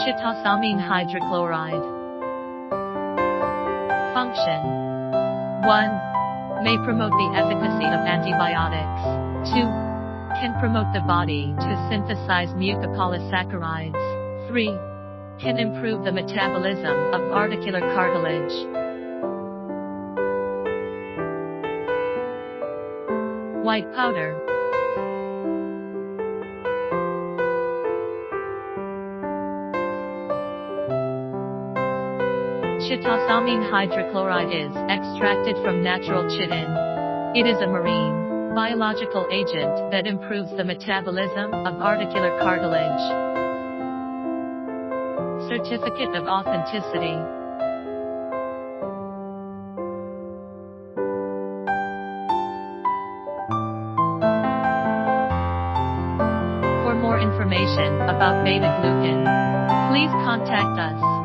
Chitosamine hydrochloride. Function 1. May promote the efficacy of antibiotics. 2. Can promote the body to synthesize mucopolysaccharides. 3. Can improve the metabolism of articular cartilage. White powder. Chitosamine hydrochloride is extracted from natural chitin. It is a marine, biological agent that improves the metabolism of articular cartilage. Certificate of authenticity. For more information about beta-glucan, please contact us.